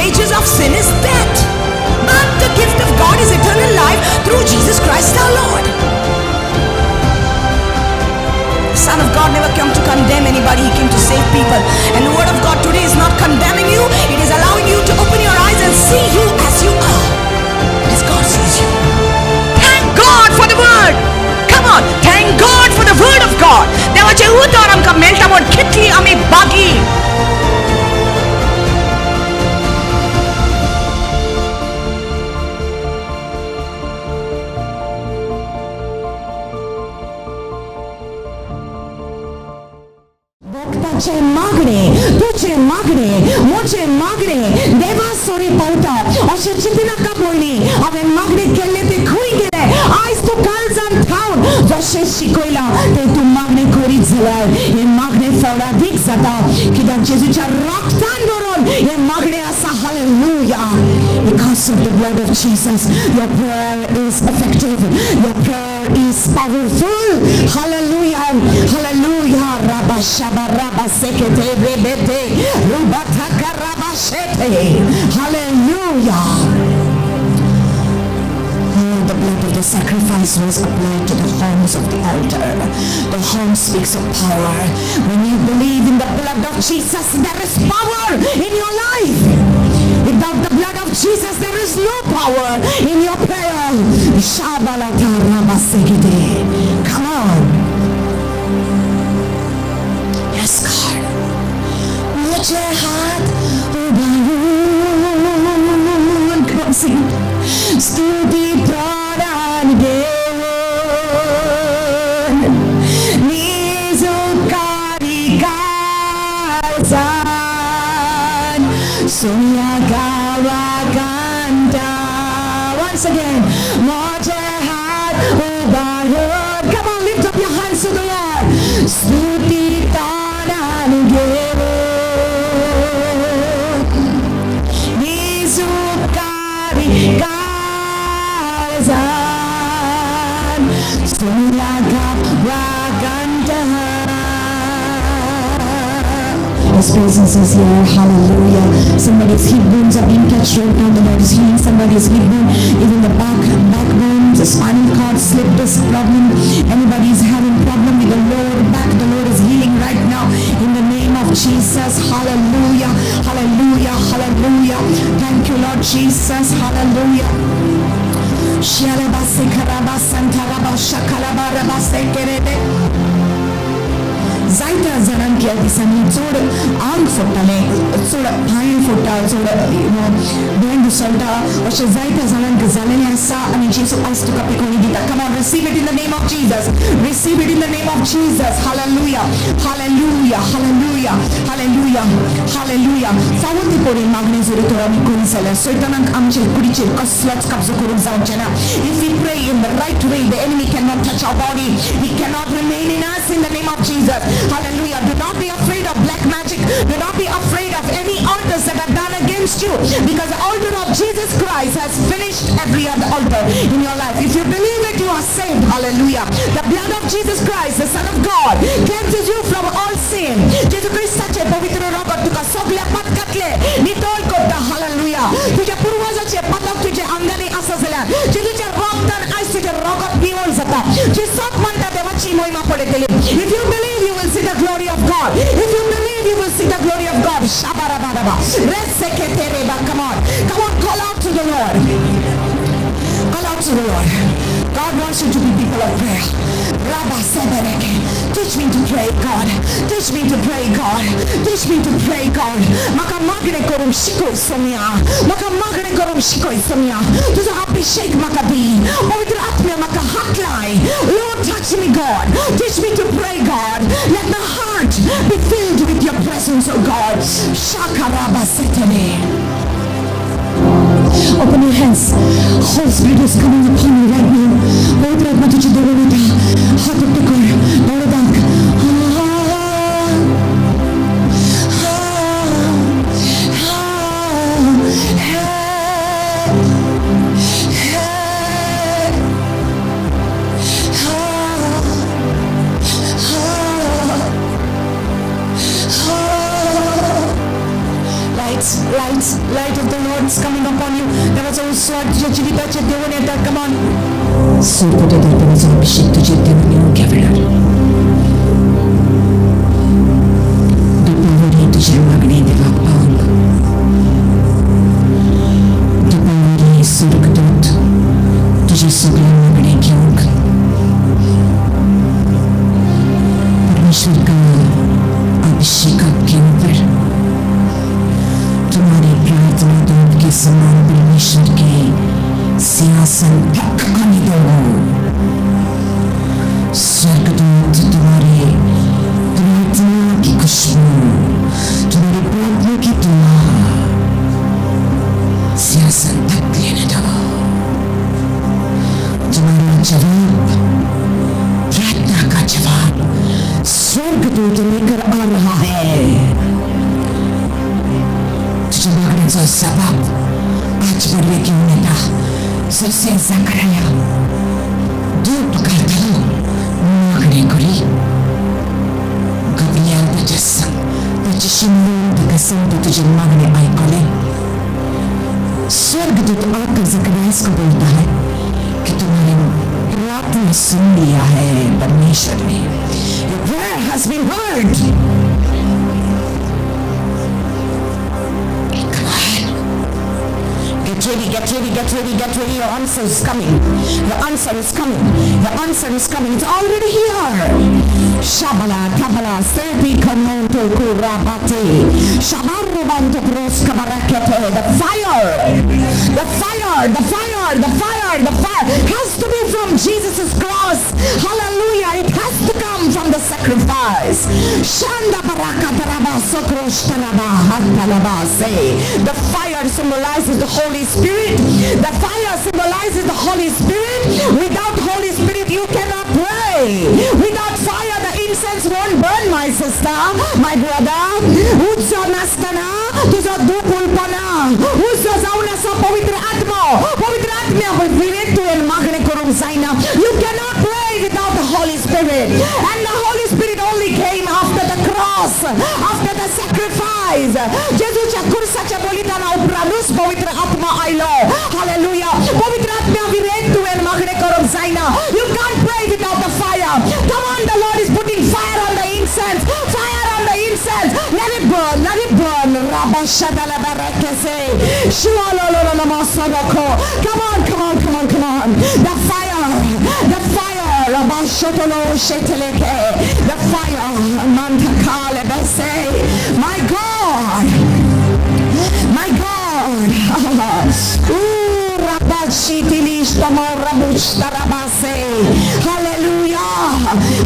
wages of sin is death, but the gift of God is eternal life through Jesus Christ our Lord. The Son of God never came to condemn anybody, He came to save people. And the word of God today is not condemning you, it is allowing you to open your eyes and see you as you are, as God sees you. Thank God for the word. Come on, thank God for the word of God. देवा जेवूत और हमका मेल्टा mode कितली आमी बागी. तुझे मागणे मोचे मागणे देवा सोरी पावता अशे चिंतना का बोलणी हांवें मागणे केले ते खंय गेले आयज तूं काळजान ठावन जशें शिकयलां तें तूं मागणे करीत जाल्यार हे मागणे फळादीक जाता कित्याक जेजूच्या रक्तान भरून हे मागणे आसा. Hallelujah. Because of the blood of Jesus, your prayer is effective, your prayer is powerful. Hallelujah. Hallelujah. Rabba Shabba Rabba Sekete Rebete Rubataka Rabba Shete. Hallelujah. The blood of the sacrifice was applied to the horns of the altar. The horn speaks of power. When you believe in the blood of Jesus, there is power in your life. Without the blood of Jesus, there is no power in your prayer. Come on. Yes, God. Mujhe haath ubaun. Come on, sing. Stuti pradhan geon. Nizukari kalsan. Sonya gawa ganda. Once again. Mujhe haath ubaun. Come on, lift up your hands to the Lord. Stuti pradhan geon. Nizukari kalsan. Sonya gawa ganda. His presence is here. Hallelujah. Somebody's hip bones are being touched right now. The Lord is healing somebody's hip bone, even the backbone, the spinal cord, slip disc problem. Anybody's having problem with the lower back, the Lord is healing right now in the name of Jesus. Hallelujah. Hallelujah. Hallelujah. Thank you, Lord Jesus. Hallelujah. Shalabase karaba santaraba shakalaba rabase kerebe. जायत्या जाणांक ह्या दिसांनी चड आंग फोडटाले, चड पांय फोडटा, चड दोन दिसता अशें जायत्या जाणांक जालेलें आसा आनी जेजू आयज तुका पिकोवणी दिता. Come on, receive it in the name of Jesus. Receive it in the name of Jesus. Hallelujah. Hallelujah. Hallelujah. Hallelujah. Hallelujah. फावो ती पडून मागणी जरी तर आमी करूंक जाल्यार सैतानाक आमचे कुडीचेर कसलोच कब्जो करूंक जावचें ना. If we pray in the right way, the enemy cannot touch our body. He cannot remain in us in the name of Jesus. Hallelujah. Do not be afraid of black magic. Do not be afraid of any altars that are done against you, because the altar of Jesus Christ has finished every other altar in your life. If you believe it, you are saved. Hallelujah. The blood of Jesus Christ, the Son of God, cleanses you from all sin. Jesus Christ sache pavitra rogat tuka sogle pat katle nitol kotta. Hallelujah. तुझ्या पूर्वजाचे पदक तुझ्या अंगाने असं झाल्या, जे तुझ्या रक्तान आज तुझ्या रगत पिवळ जाता, जे सब म्हणता देवाची महिमा पडेतली. If you believe, you will see the glory of God. If you believe, you will see the glory of God. Shabarabadaba. Reseketereba. Come on. Come on, call out to the Lord. Call out to the Lord. God wants you to be people of prayer. Rabba Sebereke. Teach me to pray, God. Teach me to pray, God. Teach me to pray, God. Maka magne korum shikoi somya. Maka magne korum shikoi somya. Tuझा Abhishek maka di. पवित्र आत्मा maka hatlai. Lord, touch me, God. Teach me to pray, God. Let my heart be filled with your presence, oh God. Shakaraba setene. Open your hands. Holy Spirit is coming upon you right now. पवित्र आत्मा तुझे देवों में हाथ उठकर दौड़ Dang. light of the Lord is coming upon you. देवाचा उत्सव तुझ्या जीविताचे देऊन येतात. Come on. सुरपटे देवाचा अभिषेक तुझे देऊन येऊन घ्या वेळा. दुपारी तुझी मागणी देवा पाहून. दुपारी स्वर्गदूत तुझी सगळी मागणी घेऊन परमेश्वर का अभिषेक आपके ऊपर. तुम्हारी प्रार्थना दूत के समान परमेश्वर के सिंहासन तक आने दो. स्वर्गदूत तुम्हारे प्रार्थना की खुशबू, तुम्हारी प्रार्थना की दुआ सिंहासन तक लेने दो. तुम्हारा जवाब, प्रार्थना का जवाब स्वर्गदूत लेकर आ रहा है. तुझ्या मागण्याचा जबाब आज बडवे घेऊन येता. जसे झकरया दूर पकडतो मागणी करी. गब्रियल त्याच्याशी मिळून कसं तुझी मागणी ऐकले. स्वर्गदूत आकर जकरयास को बोलता है कि तुम्हारी प्रार्थना सुन लिया है परमेश्वर ने. Your prayer has been heard. Get ready. Your answer is coming. Your answer is coming. It's already here. Shabala, tabala, serbi komonto kurabate. Shabarbanto pros kabarakete. The fire has to be from Jesus' cross. Hallelujah. It has to come from the sacrifice. Shanda baraka taraba sokrosh taraba hatalaba say. The fire symbolizes the Holy Spirit. The fire symbolizes the Holy Spirit. Without Holy Spirit you cannot pray. Without fire the incense won't burn, my sister, my brother. Utsa nastana tuza dupulpana. Utsa zauna sa pavitra atma viretu en magne korum zaina. You cannot pray without the Holy Spirit. And the Holy Spirit only came after the cross, after the sacrifice. Jesuच्या खुर्साच्या बलिदाना उपरांतच पवित्र आत्मा आयलो. Hallelujah. पवित्र आत्मा विरेतू en magne korum zaina. You can't pray without the fire. Come on, the Lord is putting fire on the incense. Fire on the incense. Let it burn. Rabashadala barakese. Shualolo namasodoko. Come on. The fire. Rabashotolo sheteleke. The fire. Mantakale bese. My God.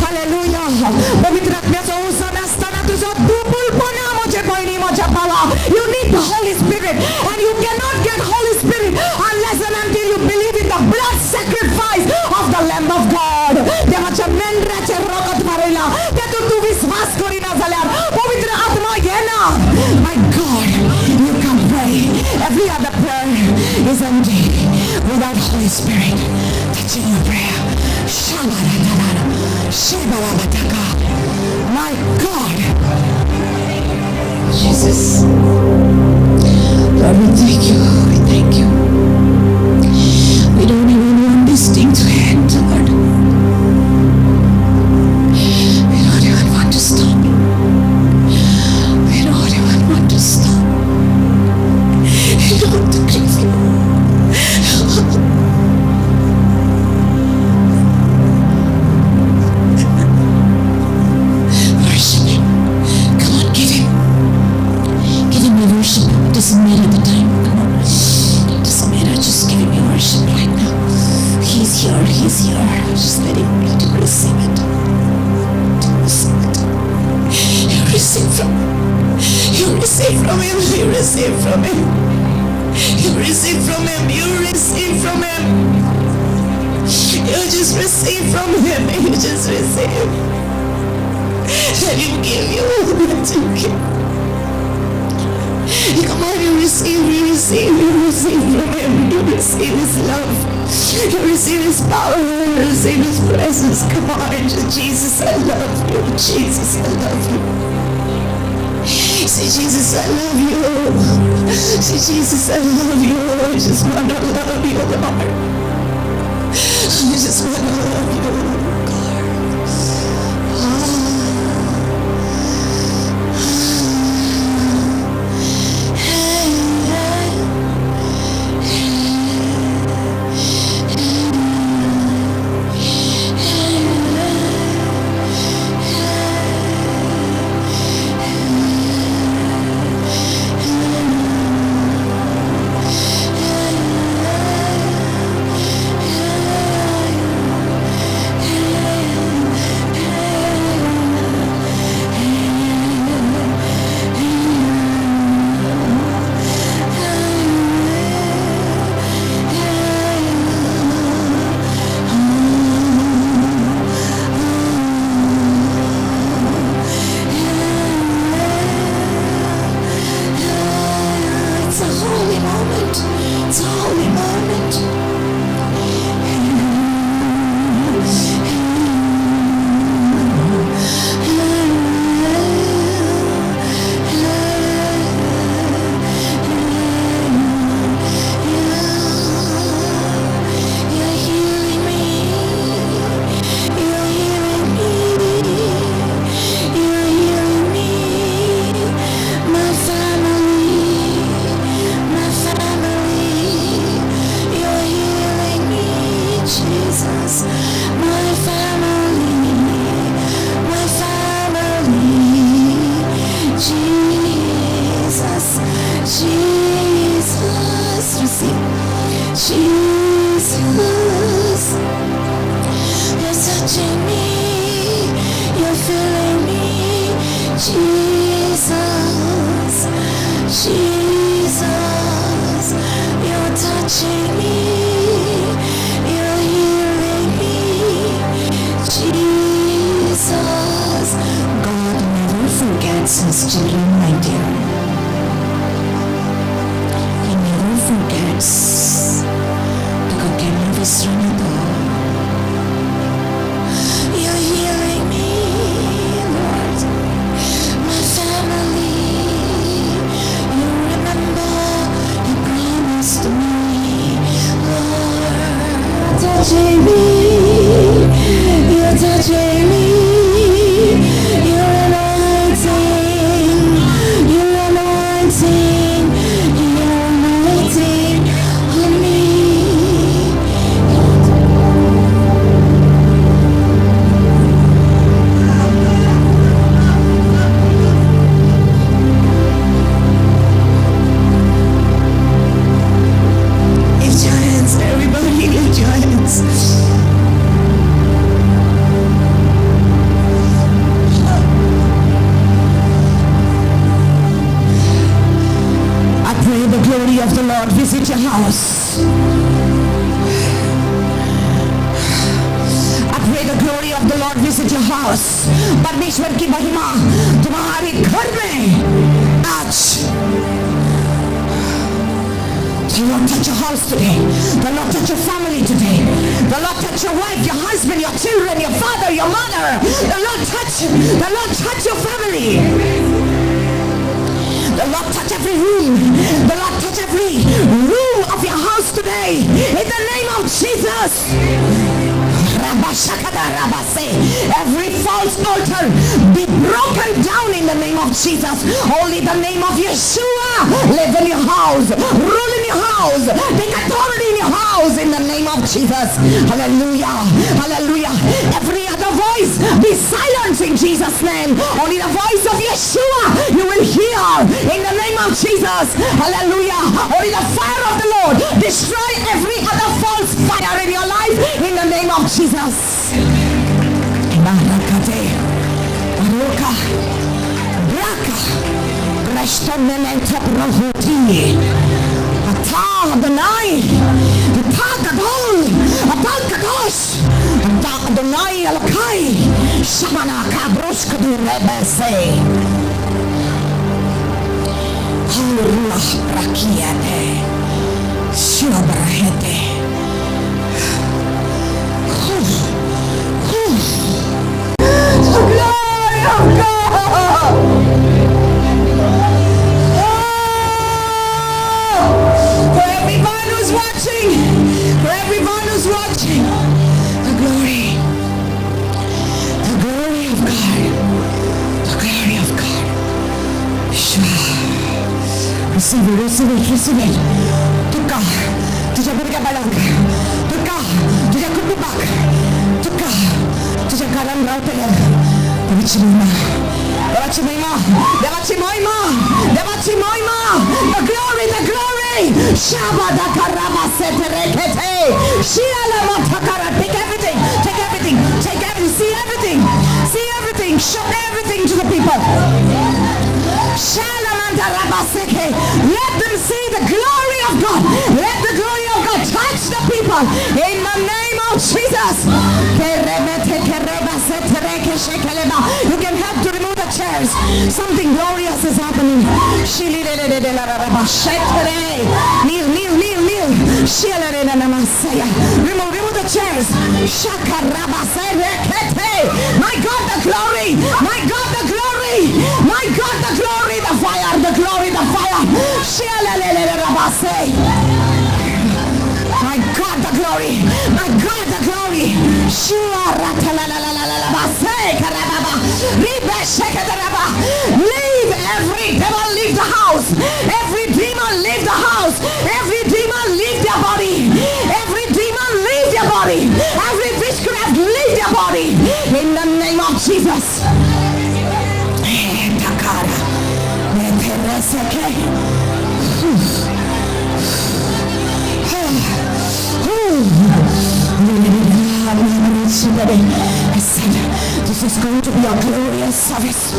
Hallelujah. पवित्र आत्म्याचा उत्सव असताना तुझा दुबळपणा माझ्या बहिणी माझ्या भावा. You need the Holy Spirit and you cannot get Holy Spirit unless and until you believe in the blood sacrifice of the Lamb of God. देवाच्या मेंढराच्या रगत भरला त्यातून तू विश्वास करीना झाल्यावर पवित्र आत्मा येणार. My God, you can pray. Every other prayer is empty without Holy Spirit touching your prayer. My God, Jesus, Lord, we thank you. We don't even want this thing to end, Lord. We don't even want to stop. We don't even want to stop. We don't want to grieve you. Doesn't matter the time. Come on. It doesn't matter. Just give him your worship right now. He's here. Just let him to receive it. You receive from him. You receive from him. You receive from him. You receive from him. You receive from him. You just receive from him. You just receive. Let him give you what you give. Come on, you receive from him. You receive his love. You receive his power. You receive his presence. Come on, Jesus, I love you. Jesus, I love you. Say, Jesus, I love you. Say, Jesus, I love you. I just want to love you, Lord. I just want to love you, God. Every false altar be broken down in the name of Jesus. Only the name of Yeshua live in your house, rule in your house, take authority in your house in the name of Jesus. Hallelujah, hallelujah. Every other voice be silenced in Jesus' name. Only the voice of Yeshua you will hear in the name of Jesus. Hallelujah. Only the fire of the Lord destroy every other false fire in your life in the name of Jesus. Barakate, Baroka, Braka, Brashtanementa Brahoti, Ata Adonai, Ata Gadol, Ata Kadosh, Ata Adonai Alakai, Shamana Kabroshkadu Rebese, Ruach Brakiate, Shubrahete. Glory of God! receive it. तुका तुझ्या भुरग्या बाळांक, तुका तुझ्या कुटुंबाक, तुका तुझ्या घरान रावतल्या देवाची महिमा, देवाची महिमा, देवाची महिमा, the glory, Shabada karaba seterekete, Shiala matakara, take everything, see everything, show everything to the people. Shalamanda rabaseke, let them see the glory of God, let the glory of God touch the people, in the name of Jesus. You can help to remove the chairs. Something glorious is happening. Kneel. Remove the chairs. My God, the glory. My God, the glory. My God, the glory. The fire. My God, the glory. My God, the glory. Leave every devil, leave the house. Every demon, leave the house. Every demon, leave their body. Every demon, leave their body. Every witchcraft, leave their body. In the name of Jesus. I said, this is going to be a glorious service.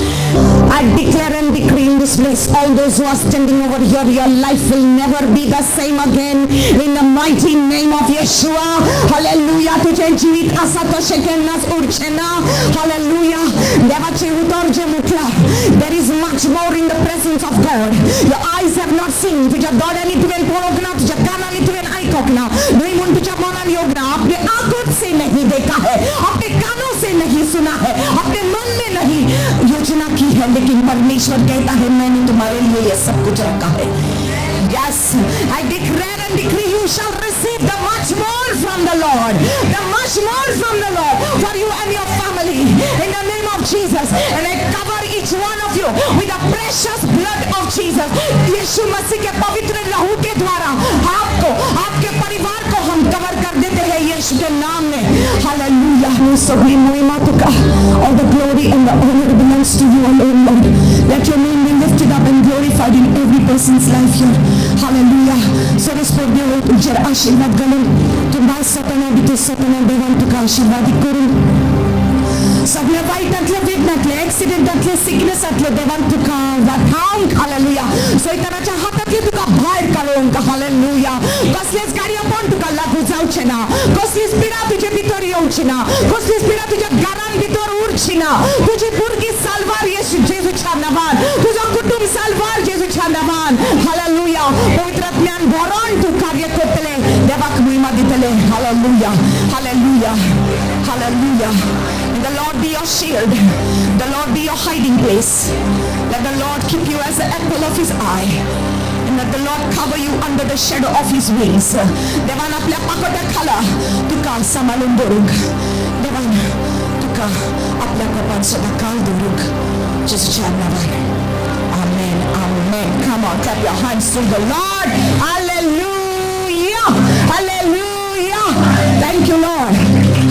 I declare and decree in this place, all those who are standing over here, your life will never be the same again. In the mighty name of Yeshua. Hallelujah. तुझे जीवित असा तो शेकेनास उर्चना. Hallelujah. देवाचे उतरजे मुखला. There is much more in the presence of God. Your eyes have not seen. तुझ्या डोळ्यांनी तुवें पळोवना, तुझ्या कानांनी तुवें आयकना. दैमून तुझ्या मनान योगना. आपने आंखों से नहीं देखा है, अपने कानों से नहीं सुना है, अपने मन में नहीं योजना की है, लेकिन परमेश्वर कहता है मैंने तुम्हारे लिए ये सब कुछ रखा है. Yes, I declare and decree you shall receive the much more from the Lord, the much more from the Lord for you and your family in the name of Jesus. And I cover each one of you with the precious blood of Jesus. यीशु मसीह के पवित्र लहू के द्वारा आपको, आपके परिवार को हम कवर कर देते हैं यीशु के नाम में. Hallelujah. सभी महिमा तुका. All the glory and the honor belongs to you alone, Lord. Let your name be lifted up and glorified in every person's life here. Hallelujah. So respond you तुझे आशीर्वाद करें. तुम्हारा सपना भी तो सपना देवान तुका आशीर्वाद करूं. सगळे वाईटातले, वेदनातले, ऍक्सिडेंटातले, सिकनेसातले देवान तुका वाठांक. हालेलुया. सैतानाच्या हातातले तुका भायर काडूंक. हालेलुया. कसलीच गाडया पण तुका लागू जावचे ना. कसलीच पिडा तुजे भितर येवची ना. कसलीच पिडा तुझ्या घरान भितर उरची ना. तुझी भुरगी साल्वार जेजूच्या नावान. तुझा कुटुंब साल्वार जेजूच्या नावान. हालेलुया. पवित्र आत्म्यान भरून तू कार्य करतले. देवाक महिमा दितले. Hallelujah. Hallelujah. Hallelujah. The Lord be your shield. The Lord be your hiding place. Let the Lord keep you as the apple of his eye. And let the Lord cover you under the shadow of his wings. देवान आपल्या पाकोट्याखाला तुका सांभाळून दवरूंक. देवान तुका आपल्या कोपान सदा काळ दवरूंक. जेजूच्या नावान. Amen. Amen. Come on, clap your hands to the Lord. Hallelujah. Hallelujah. Thank you, Lord.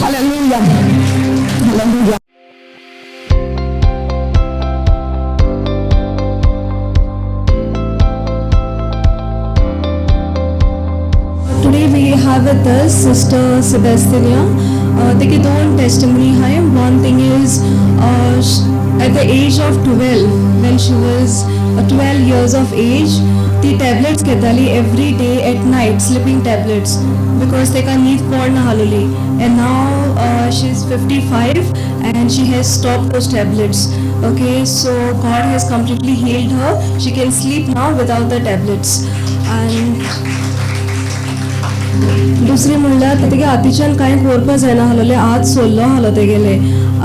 Hallelujah. Hallelujah. Today we have with us Sister Sis.Veronica. देखिए दो testimony है. One thing is at the age of 12, when she was 12 years of age, the tablets घेताली every day at night, sleeping tablets, because तेका नींद पडना हालोली. And now she is 55 and she has stopped those tablets. Okay, so God has completely healed her. She can sleep now without the tablets. And दुसरी म्हणल्यार तेगे हातीच्यान कांय करपा जायना आहलोलें. हात सोल्लो आहलो तेगेले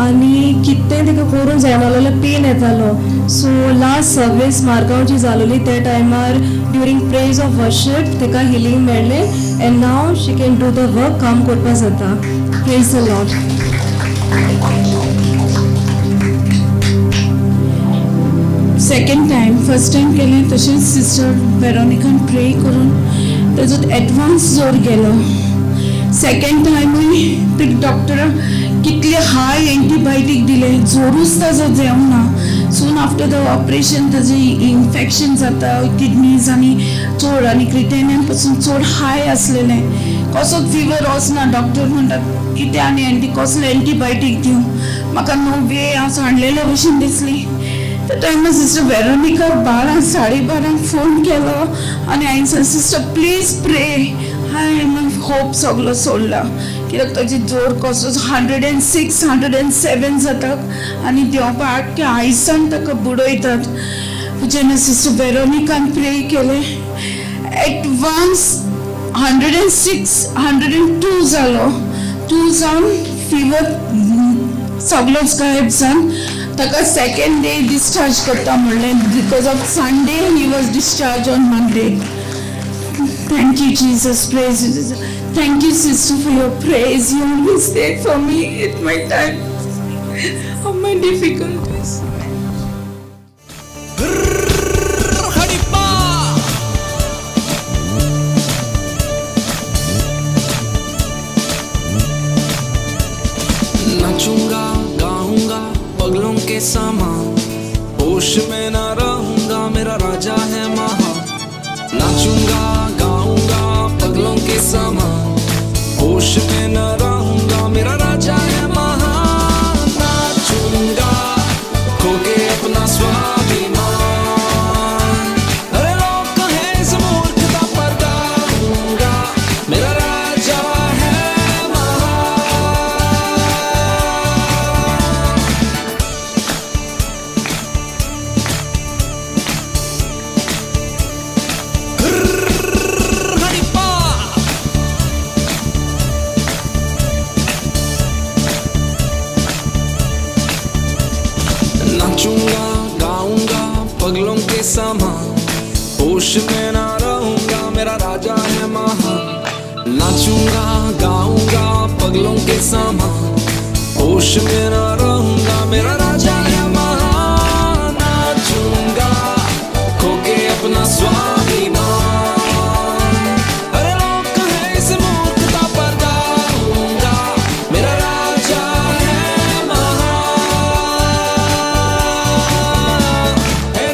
आनी कितें तेका करूंक जायना आहलोलें. पेन येतालो. सो लास्ट सर्वीस मार्गांवची जालोली. त्या टायमार ड्युरींग प्रेज ऑफ वर्शीप तेका हिलींग मेळ्ळें. And now she can do the work. काम करपा जाता. Praise the Lord. Second time first time केलें तशेंच सिस्टर वेरोनिकान प्रे करून ताजो एडवांस जोर गेलो. सेकंड टायमूय ते डॉक्टरान कितले हाय एंटीबायोटीक दिले, जोरूच ताजो देंवना. सून आफ्टर द ऑपरेशन ताजें इन्फेक्शन जाता किडनीज आनी चड आनी क्रिटेनियन पासून चड हाय आसलेलें. कसोच फिवर वचना. डॉक्टर म्हणटात कितें आनी कसलें एंटीबायोटीक दिवं. म्हाका नो वे हांव सांडलेले भशेन दिसली. त्या टायमार सिस्टर वेरोनिका 12:30 फोन केलो आनी हांवें सांगलें सिस्टर प्लीज प्रे. हांवें होप सगलो सोडला कित्याक ताजी जोर कसो 106, 107 जाता आनी देंवपा आख्ख्या आयसान ताका बुडयतात. जेन्ना सिस्टर वेरोनिकान प्रे केलें एडवांस 106, 102 जालो. 2 जावन फिवर सगलोच गायब जावन ताका सेकंड डे डिस्चार्ज करता म्हणलें. Because of Sunday he was discharge on Monday. Thank you, Jesus. Praise you, Jesus. Thank you, sister, for your praise. You always there for me at my time of my difficulties. नाचूंगा गाऊंगा पगलों के समान, होश में ना रहूंगा मेरा राजा है महान. नाचूंगा गाऊंगा पगलों के समान, होश में न रहूंगा मेरा राजा है महान. नाचूंगा खो के अपना स्वाभिमान, अरे लोग कहे इस मूर्खता पर गाऊंगा मेरा राजा है महान. नाचूंगा गाऊंगा पगलों के समान, होश में ना रहूंगा मेरा राजा है महान. नाचूंगा गाऊंगा पगलों के समान, होश में ना रहूंगा मेरा राजा है महान. नाचूंगा खो के अपना स्वाभिमान, अरे लोग कहे इस मूर्खता पर गाऊंगा मेरा राजा है महान.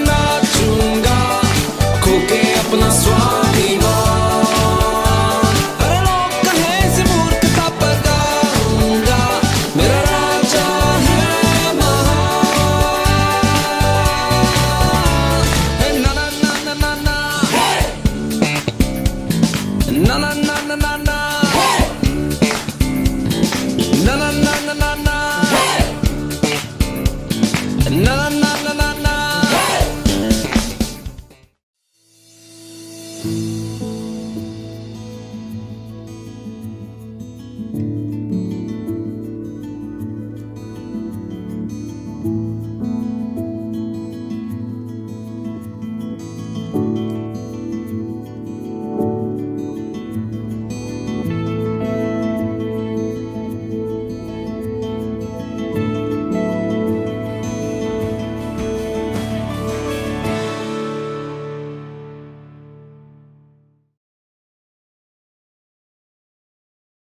नाचूंगा खो के अपना स्वाभिमान, अरे लोग कहे इस मूर्खता पर गाऊंगा मेरा राजा है महान. ना ना ना ना ना ना, ना ना ना ना ना ना, na na na na na na, na na na na na.